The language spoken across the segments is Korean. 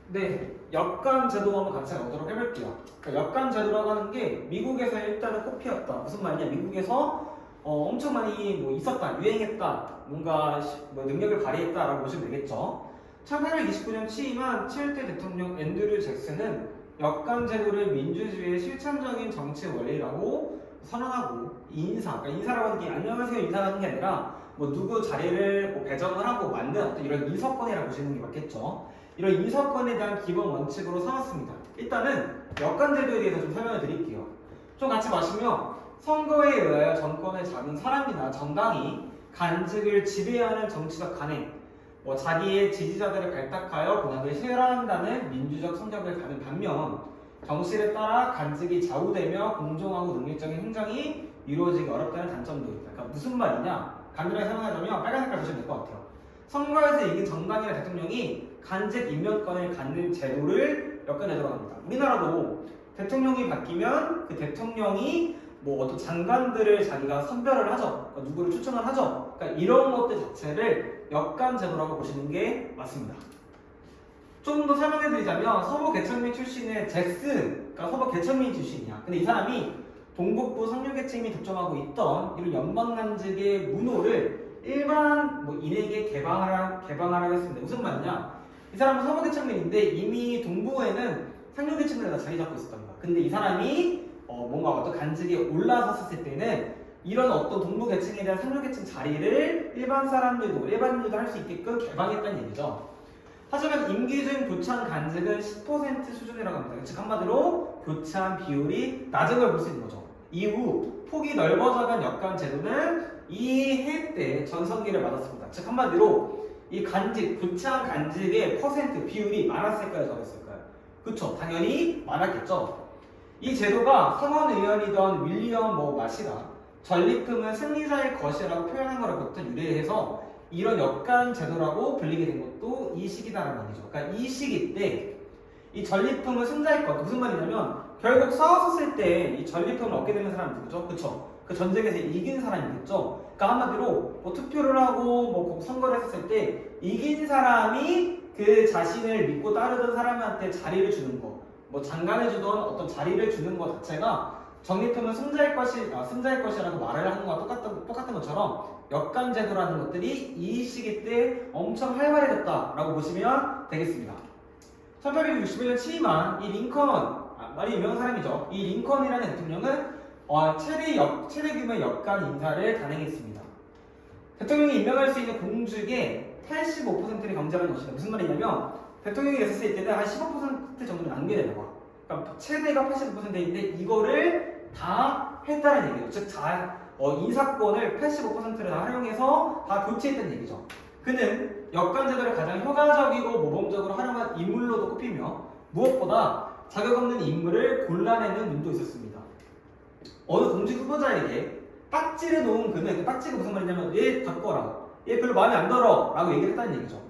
네, 역관 제도 한번 같이 가보도록 해볼게요. 그러니까 역관 제도라고 하는 게 미국에서 일단은 꽃피웠다. 무슨 말이냐? 미국에서 엄청 많이 뭐 있었다, 유행했다, 뭔가 뭐 능력을 발휘했다라고 보시면 되겠죠. 1829년 취임한 7대 대통령 앤드류 잭슨은 역관 제도를 민주주의의 실천적인 정치 원리라고 선언하고 그러니까 인사라고 하는 게 안녕하세요 인사하는 게 아니라 뭐 누구 자리를 뭐 배정을 하고 만든 어떤 이런 인사권이라고 보시는 게 맞겠죠. 이런 인사권에 대한 기본 원칙으로 삼았습니다. 일단은 역관제도에 대해서 좀 설명을 드릴게요. 좀 같이 마시면 선거에 의하여 정권을 잡은 사람이나 정당이 간직을 지배하는 정치적 간행, 뭐 자기의 지지자들을 발탁하여 권한을 실현한다는 민주적 성격을 가진 반면 정실에 따라 간직이 좌우되며 공정하고 능률적인 행정이 이루어지기 어렵다는 단점도 있다. 그러니까 무슨 말이냐? 간단하게 설명하자면 빨간 색깔 보시면 될 것 같아요. 선거에서 이긴 정당이나 대통령이 간직 임명권을 갖는 제도를 역관제도라고 합니다. 우리나라도 대통령이 바뀌면 그 대통령이 뭐 어떤 장관들을 자기가 선별을 하죠. 그러니까 누구를 추천을 하죠. 그러니까 이런 것들 자체를 역관제도라고 보시는 게 맞습니다. 좀 더 설명해 드리자면 서부 개천민 출신의 잭슨, 그러니까 서부 개천민 출신이야. 근데 이 사람이 동북부 상류계층이 독점하고 있던 이런 연방간직의 문호를 일반 뭐 인에게 개방하라고 했습니다. 무슨 말이냐? 이 사람은 서부 계층민인데 이미 동부에는 상류 계층들이 다 자리 잡고 있었던 거야. 근데 이 사람이 뭔가 어떤 간직에 올라섰을 때는 이런 어떤 동부 계층에 대한 상류 계층 자리를 일반인들도 할 수 있게끔 개방했다는 얘기죠. 하지만 임기 중 교참 간직은 10% 수준이라고 합니다. 즉 한마디로 교참 비율이 낮은 걸 볼 수 있는 거죠. 이후 폭이 넓어져간 역관 제도는 이 해 때 전성기를 맞았습니다. 즉 한마디로 이 간직, 교참 간직의 퍼센트 비율이 많았을까요? 적었을까요? 그쵸, 당연히 많았겠죠. 이 제도가 상원의원이던 윌리엄 마시가 전리품은 승리자의 것이라고 표현한 거로부터 유래해서 이런 역관 제도라고 불리게 된 것도 이 시기다라는 말이죠. 그러니까 이 시기 때 이 전리품은 승자의 것, 무슨 말이냐면 결국 싸웠을 때 이 전리품을 얻게 되는 사람이 누구죠? 그쵸? 그 전쟁에서 이긴 사람이겠죠. 그러니까 한마디로 뭐 투표를 하고 뭐 선거를 했을 때 이긴 사람이 그 자신을 믿고 따르던 사람한테 자리를 주는 거, 뭐 장관을 주던 어떤 자리를 주는 것 자체가 전리품은 승자의 것이라고 말을 하는 거와 똑같은 것처럼 역관제도라는 것들이 이 시기 때 엄청 활발해졌다라고 보시면 되겠습니다. 1861년 취임한 이 링컨, 말이 유명한 사람이죠. 이 링컨이라는 대통령은 최대 규모의 역관 인사를 단행했습니다. 대통령이 임명할 수 있는 공직의 85%를 경제하는 것이다. 무슨 말이냐면 대통령이 됐을 때는 한 15% 정도는 남게 되는 거야. 그러니까 최대가 85%인데 이거를 다 했다는 얘기예요. 즉 인사권을 85%를 다 활용해서 다 교체했다는 얘기죠. 그는 역관제도를 가장 효과적이고 모범적으로 활용한 인물로도 꼽히며 무엇보다 자격 없는 인물을 골라내는 눈도 있었습니다. 어느 공직 후보자에게 딱지를 놓은 그는, 그 딱지가 무슨 말이냐면 얘 바꿔라, 얘 별로 마음에 안 들어 라고 얘기를 했다는 얘기죠.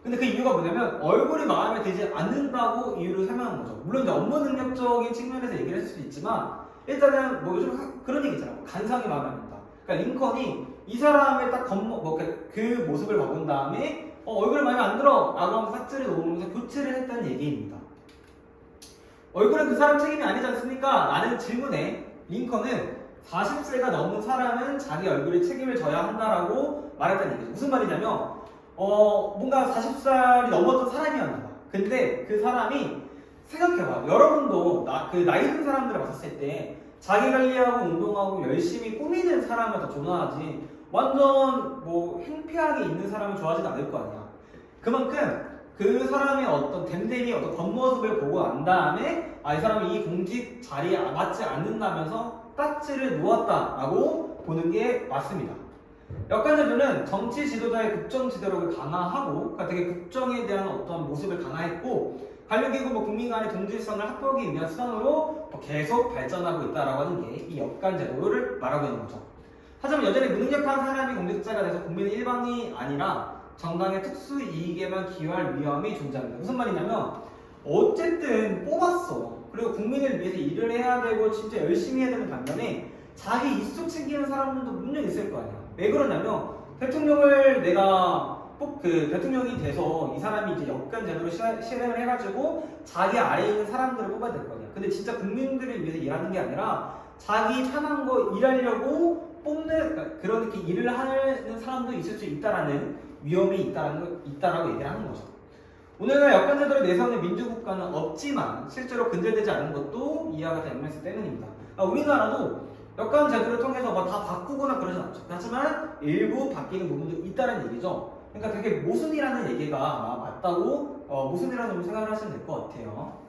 근데 그 이유가 뭐냐면 얼굴이 마음에 들지 않는다고 이유를 설명한 거죠. 물론 이제 업무 능력적인 측면에서 얘기를 했을 수도 있지만 일단은 뭐 요즘 그런 얘기 있잖아요. 간상이 마음에 안 든다. 그러니까 링컨이 이 사람의 딱 그 모습을 봐본 다음에 얼굴이 마음에 안 들어 라고 하면서 삭제를 놓으면서 교체를 했다는 얘기입니다. 얼굴은 그 사람 책임이 아니지 않습니까? 라는 질문에 링컨은 40세가 넘은 사람은 자기 얼굴에 책임을 져야 한다라고 말했다는 얘기죠. 무슨 말이냐면 뭔가 40살이 넘었던 사람이었나 봐. 근데 그 사람이 생각해봐. 여러분도 그 나이 든 사람들을 봤을 때 자기 관리하고 운동하고 열심히 꾸미는 사람을 더 좋아하지 완전 뭐 행패하게 있는 사람을 좋아하지도 않을 거 아니야. 그만큼 그 사람의 어떤 댐댐이 어떤 겉모습을 보고 난 다음에 이 사람이 이 공직 자리에 맞지 않는다면서 딱지를 놓았다라고 보는 게 맞습니다. 역관제도는 정치 지도자의 국정 지도력을 강화하고, 그러니까 되게 국정에 대한 어떤 모습을 강화했고, 관료기구 국민 간의 동질성을 확보하기 위한 수단으로 계속 발전하고 있다라고 하는 게 이 역관제도를 말하고 있는 거죠. 하지만 여전히 무능력한 사람이 공직자가 돼서 국민의 일방이 아니라 정당의 특수 이익에만 기여할 위험이 존재합니다. 무슨 말이냐면 어쨌든 뽑았어. 그리고 국민을 위해서 일을 해야 되고 진짜 열심히 해야 되는 반면에 자기 이속 챙기는 사람들도 분명 있을 거 아니야. 왜 그러냐면 대통령을 내가 꼭 그 대통령이 돼서 이 사람이 이제 역관 제도를 실행을 해가지고 자기 아래에 있는 사람들을 뽑아야 될 거 아니야. 근데 진짜 국민들을 위해서 일하는 게 아니라 자기 편한 거 일하려고 뽑는 그런 이렇게 일을 하는 사람도 있을 수 있다라는 위험이 있다라고 얘기를 하는 거죠. 오늘날 역관 제도를 내세우는 민주국가는 없지만 실제로 근절되지 않은 것도 이와 같은 액면에서 때문입니다. 우리나라도 역관 제도를 통해서 뭐 다 바꾸거나 그러진 않죠. 하지만 일부 바뀌는 부분도 있다는 얘기죠. 그러니까 되게 모순이라는 얘기가 맞다고 모순이라는 생각을 하시면 될 것 같아요.